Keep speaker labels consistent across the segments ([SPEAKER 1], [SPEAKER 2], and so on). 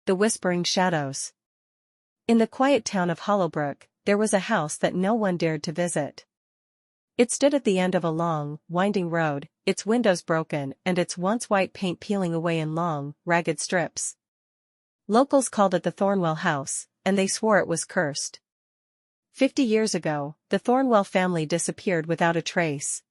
[SPEAKER 1] The Whispering Shadows. In the quiet town of Hollowbrook, there was a house that no one dared to visit. It stood at the end of a long, winding road, its windows broken and its once white paint peeling away in long, ragged strips. Locals called it the Thornwell House, and they swore it was cursed. 50 years ago, the Thornwell family disappeared without a trace.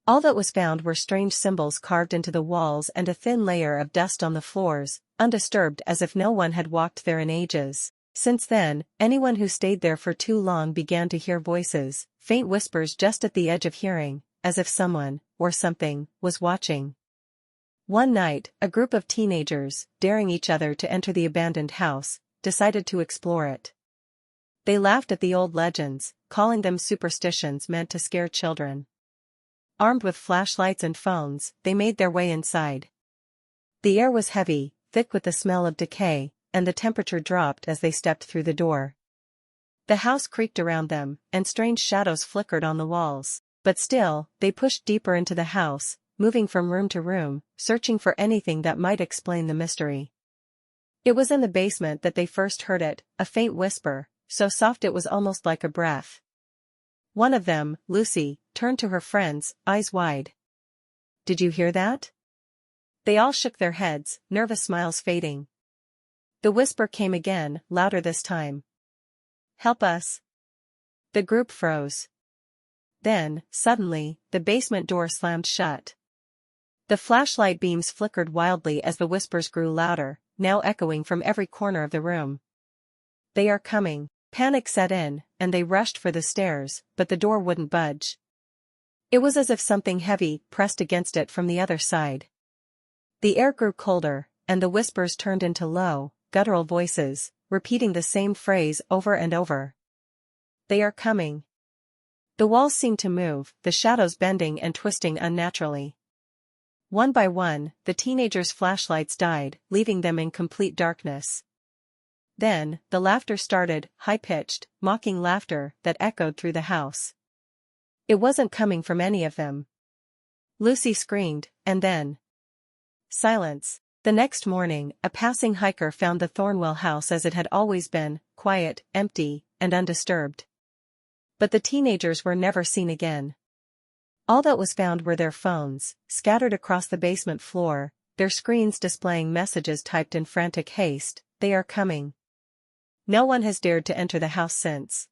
[SPEAKER 1] All that was found were strange symbols carved into the walls and a thin layer of dust on the floors, undisturbed as if no one had walked there in ages. Since then, anyone who stayed there for too long began to hear voices, faint whispers just at the edge of hearing, as if someone, or something, was watching. One night, a group of teenagers, daring each other to enter the abandoned house, decided to explore it. They laughed at the old legends, calling them superstitions meant to scare children. Armed with flashlights and phones, they made their way inside. The air was heavy, thick with the smell of decay, and the temperature dropped as they stepped through the door. The house creaked around them, and strange shadows flickered on the walls, but still, they pushed deeper into the house, moving from room to room, searching for anything that might explain the mystery. It was in the basement that they first heard it, a faint whisper, so soft it was almost like a breath. One of them, Lucy, turned to her friends, eyes wide. "Did you hear that?" They all shook their heads, nervous smiles fading. The whisper came again, louder this time. "Help us." The group froze. Then, suddenly, the basement door slammed shut. The flashlight beams flickered wildly as the whispers grew louder, now echoing from every corner of the room. "They are coming." Panic set in, and they rushed for the stairs, but the door wouldn't budge. It was as if something heavy pressed against it from the other side. The air grew colder, and the whispers turned into low, guttural voices, repeating the same phrase over and over. "They are coming." The walls seemed to move, the shadows bending and twisting unnaturally. One by one, the teenagers' flashlights died, leaving them in complete darkness. Then, the laughter started, high-pitched, mocking laughter that echoed through the house. It wasn't coming from any of them. Lucy screamed, and then silence. The next morning, a passing hiker found the Thornwell house as it had always been, quiet, empty, and undisturbed. But the teenagers were never seen again. All that was found were their phones, scattered across the basement floor, their screens displaying messages typed in frantic haste, "They are coming." No one has dared to enter the house since.